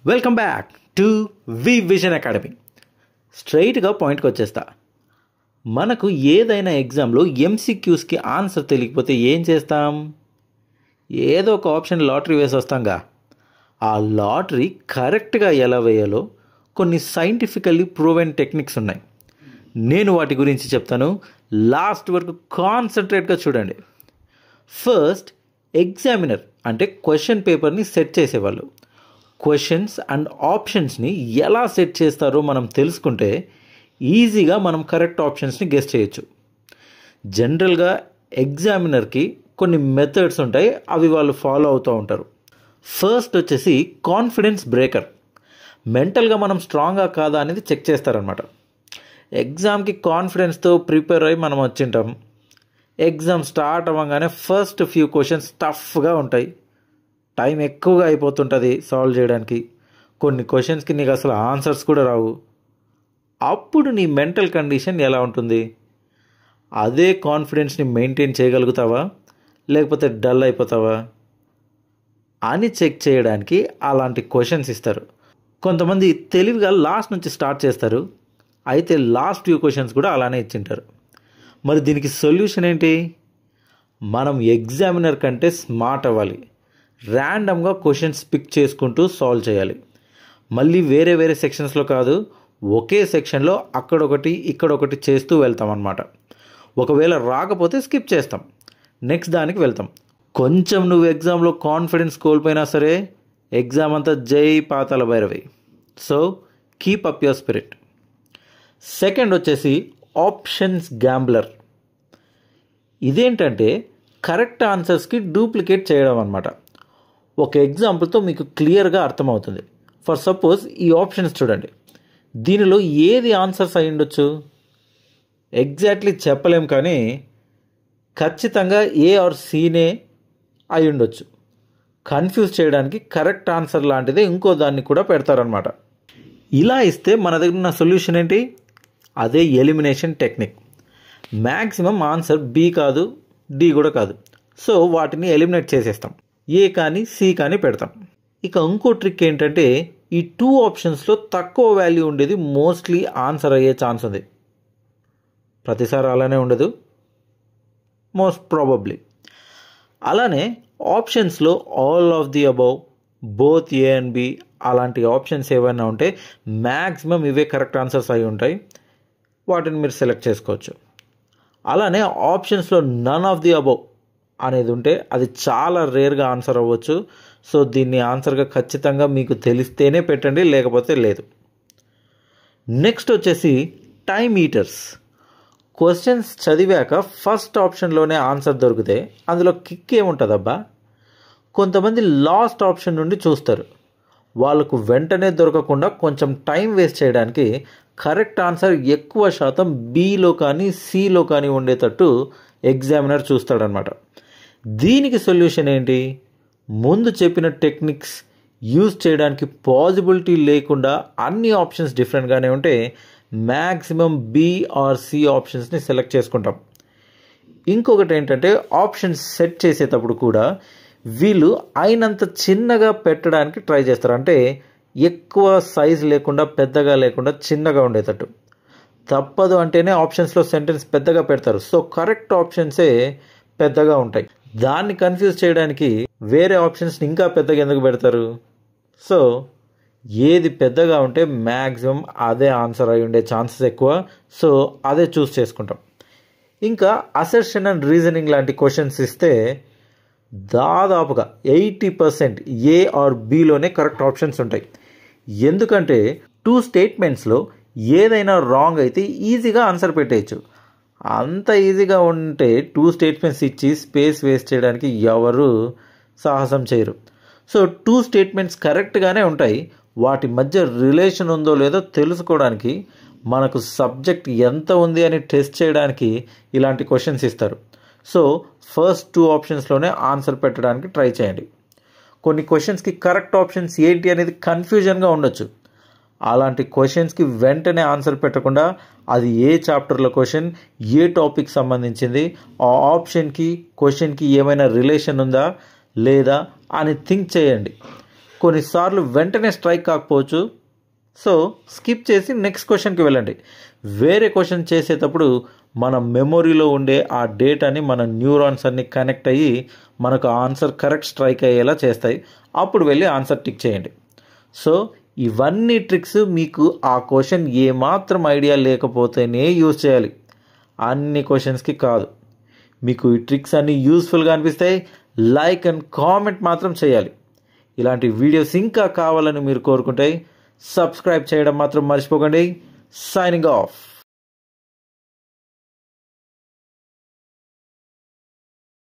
Welcome back to V vision academy. స్ట్రైట్గా పాయింట్కి వచ్చేస్తా. మనకు ఏదైనా ఎగ్జామ్లో ఎంసీక్యూస్కి ఆన్సర్ తెలియకపోతే ఏం చేస్తాం? ఏదో ఒక ఆప్షన్ లాటరీ వేసి వస్తాంగా. ఆ లాటరీ కరెక్ట్గా ఎలా వేయాలో కొన్ని సైంటిఫికల్లీ ప్రూవెన్ టెక్నిక్స్ ఉన్నాయి. నేను వాటి గురించి చెప్తాను. లాస్ట్ వరకు కాన్సన్ట్రేట్గా చూడండి. ఫస్ట్, ఎగ్జామినర్ అంటే క్వశ్చన్ పేపర్ని సెట్ చేసేవాళ్ళు క్వశ్చన్స్ అండ్ ఆప్షన్స్ని ఎలా సెట్ చేస్తారో మనం తెలుసుకుంటే ఈజీగా మనం కరెక్ట్ ఆప్షన్స్ని గెస్ చేయొచ్చు. జనరల్గా ఎగ్జామినర్కి కొన్ని మెథడ్స్ ఉంటాయి, అవి వాళ్ళు ఫాలో అవుతూ ఉంటారు. ఫస్ట్ వచ్చేసి కాన్ఫిడెన్స్ బ్రేకర్. మెంటల్గా మనం స్ట్రాంగ్గా కాదా అనేది చెక్ చేస్తారనమాట. ఎగ్జామ్కి కాన్ఫిడెన్స్తో ప్రిపేర్ అయ్యి మనం వచ్చింటాం. ఎగ్జామ్ స్టార్ట్ అవ్వగానే ఫస్ట్ ఫ్యూ క్వశ్చన్స్ టఫ్గా ఉంటాయి, టైం ఎక్కువగా అయిపోతుంటుంది సాల్వ్ చేయడానికి. కొన్ని క్వశ్చన్స్కి నీకు అసలు ఆన్సర్స్ కూడా రావు. అప్పుడు నీ మెంటల్ కండిషన్ ఎలా ఉంటుంది? అదే కాన్ఫిడెన్స్ని మెయింటైన్ చేయగలుగుతావా లేకపోతే డల్ అయిపోతావా అని చెక్ చేయడానికి అలాంటి క్వశ్చన్స్ ఇస్తారు. కొంతమంది తెలివిగా లాస్ట్ నుంచి స్టార్ట్ చేస్తారు, అయితే లాస్ట్ ఫ్యూ క్వశ్చన్స్ కూడా అలానే ఇచ్చింటారు. మరి దీనికి సొల్యూషన్ ఏంటి? మనం ఎగ్జామినర్ కంటే స్మార్ట్ అవ్వాలి. ర్యాండమ్గా క్వశ్చన్స్ పిక్ చేసుకుంటూ సాల్వ్ చేయాలి. మళ్ళీ వేరే వేరే సెక్షన్స్లో కాదు, ఒకే సెక్షన్లో అక్కడొకటి ఇక్కడొకటి చేస్తూ వెళ్తాం అన్నమాట. ఒకవేళ రాకపోతే స్కిప్ చేస్తాం, నెక్స్ట్ దానికి వెళ్తాం. కొంచెం నువ్వు ఎగ్జామ్లో కాన్ఫిడెన్స్ కోల్పోయినా సరే ఎగ్జామ్ అంతా Jai Pathala Bhairavi. So keep up your spirit. Second వచ్చేసి ఆప్షన్స్ గ్యాంబ్లర్. ఇదేంటంటే కరెక్ట్ ఆన్సర్స్కి డూప్లికేట్ చేయడం అన్నమాట. ఒక ఎగ్జాంపుల్తో మీకు క్లియర్గా అర్థమవుతుంది. ఫర్ సపోజ్ ఈ ఆప్షన్స్ చూడండి, దీనిలో ఏది ఆన్సర్స్ అయి ఉండొచ్చు? ఎగ్జాక్ట్లీ చెప్పలేం, కానీ ఖచ్చితంగా ఏ ఆర్ సీనే అయి ఉండొచ్చు. కన్ఫ్యూజ్ చేయడానికి కరెక్ట్ ఆన్సర్ లాంటిదే ఇంకో దాన్ని కూడా పెడతారనమాట. ఇలా ఇస్తే మన దగ్గర ఉన్న సొల్యూషన్ ఏంటి? అదే elimination technique. Maximum answer B కాదు, డి కూడా కాదు. సో వాటిని ఎలిమినేట్ చేసేస్తాం, ఏ కానీ సి కానీ పెడతాం. ఇక ఇంకో ట్రిక్ ఏంటంటే ఈ టూ ఆప్షన్స్లో తక్కువ వాల్యూ ఉండేది మోస్ట్లీ ఆన్సర్ అయ్యే ఛాన్స్ ఉంది. ప్రతిసారి అలానే ఉండదు, మోస్ట్ ప్రాబబ్లీ. అలానే ఆప్షన్స్లో all of the above, both A and B అలాంటి ఆప్షన్స్ ఏవైనా ఉంటే మ్యాక్సిమం ఇవే కరెక్ట్ ఆన్సర్స్ అయి ఉంటాయి. వాటిని మీరు సెలెక్ట్ చేసుకోవచ్చు. అలానే ఆప్షన్స్లో నన్ ఆఫ్ ది అబౌవ్ అనేది ఉంటే అది చాలా రేర్గా ఆన్సర్ అవ్వచ్చు. సో దీన్ని ఆన్సర్గా ఖచ్చితంగా మీకు తెలిస్తేనే పెట్టండి, లేకపోతే లేదు. నెక్స్ట్ వచ్చేసి టైమ్ ఈటర్స్. క్వశ్చన్స్ చదివాక ఫస్ట్ ఆప్షన్లోనే ఆన్సర్ దొరికితే అందులో కిక్ ఏముంటుందబ్బా? కొంతమంది లాస్ట్ ఆప్షన్ నుండి చూస్తారు. వాళ్ళకు వెంటనే దొరకకుండా కొంచెం టైం వేస్ట్ చేయడానికి కరెక్ట్ ఆన్సర్ ఎక్కువ శాతం బిలో కానీ సిలో కానీ ఉండేటట్టు ఎగ్జామినర్ చూస్తాడనమాట. దీనికి సొల్యూషన్ ఏంటి? ముందు చెప్పిన టెక్నిక్స్ యూజ్ చేయడానికి పాసిబిలిటీ లేకుండా అన్ని ఆప్షన్స్ డిఫరెంట్గానే ఉంటే మ్యాక్సిమం బి ఆర్ సి ఆప్షన్స్ని సెలెక్ట్ చేసుకుంటాం. ఇంకొకటి ఏంటంటే ఆప్షన్స్ సెట్ చేసేటప్పుడు కూడా వీళ్ళు అయినంత చిన్నగా పెట్టడానికి ట్రై చేస్తారు. అంటే ఎక్కువ సైజ్ లేకుండా, పెద్దగా లేకుండా చిన్నగా ఉండేటట్టు. తప్పదు అంటేనే ఆప్షన్స్లో సెంటెన్స్ పెద్దగా పెడతారు. సో కరెక్ట్ ఆప్షన్సే పెద్దగా ఉంటాయి. దాన్ని కన్ఫ్యూజ్ చేయడానికి వేరే ఆప్షన్స్ని ఇంకా పెద్దగా ఎందుకు పెడతారు? సో ఏది పెద్దగా ఉంటే మ్యాక్సిమం అదే ఆన్సర్ అయి ఉండే ఛాన్సెస్ ఎక్కువ. సో అదే చూస్ చేసుకుంటాం. ఇంకా అసర్షన్ అండ్ రీజనింగ్ లాంటి క్వశ్చన్స్ ఇస్తే దాదాపుగా 80% ఏ ఆర్ బిలోనే కరెక్ట్ ఆప్షన్స్ ఉంటాయి. ఎందుకంటే 2 స్టేట్మెంట్స్లో ఏదైనా రాంగ్ అయితే ఈజీగా ఆన్సర్ పెట్టేయచ్చు. అంత ఈజీగా ఉంటే 2 స్టేట్మెంట్స్ ఇచ్చి స్పేస్ వేస్ట్ చేయడానికి ఎవరు సాహసం చేయరు. సో 2 స్టేట్మెంట్స్ కరెక్ట్గానే ఉంటాయి. వాటి మధ్య రిలేషన్ ఉందో లేదో తెలుసుకోవడానికి, మనకు సబ్జెక్ట్ ఎంత ఉంది అని టెస్ట్ చేయడానికి ఇలాంటి క్వశ్చన్స్ ఇస్తారు. సో ఫస్ట్ 2 ఆప్షన్స్లోనే ఆన్సర్ పెట్టడానికి ట్రై చేయండి. కొన్ని క్వశ్చన్స్కి కరెక్ట్ ఆప్షన్స్ ఏంటి అనేది కన్ఫ్యూజన్గా ఉండొచ్చు. అలాంటి క్వశ్చన్స్కి వెంటనే ఆన్సర్ పెట్టకుండా అది ఏ చాప్టర్లో క్వశ్చన్, ఏ టాపిక్ సంబంధించింది, ఆ ఆప్షన్కి క్వశ్చన్కి ఏమైనా రిలేషన్ ఉందా లేదా అని థింక్ చేయండి. కొన్నిసార్లు వెంటనే స్ట్రైక్ కాకపోవచ్చు. సో స్కిప్ చేసి నెక్స్ట్ క్వశ్చన్కి వెళ్ళండి. వేరే క్వశ్చన్ చేసేటప్పుడు మన మెమొరీలో ఉండే ఆ డేటాని మన న్యూరాన్స్ అన్ని కనెక్ట్ అయ్యి మనకు ఆన్సర్ కరెక్ట్ స్ట్రైక్ అయ్యేలా చేస్తాయి. అప్పుడు వెళ్ళి ఆన్సర్ టిక్ చేయండి. సో ఇవన్నీ ట్రిక్స్ మీకు ఆ క్వశ్చన్ ఏమాత్రం ఐడియా లేకపోతేనే యూజ్ చేయాలి, అన్ని క్వశ్చన్స్కి కాదు. మీకు ఈ ట్రిక్స్ అన్నీ యూస్ఫుల్గా అనిపిస్తాయి, లైక్ అండ్ కామెంట్ మాత్రం చేయాలి. ఇలాంటి వీడియోస్ ఇంకా కావాలని మీరు కోరుకుంటే సబ్స్క్రైబ్ చేయడం మాత్రం మర్చిపోకండి. Signing off.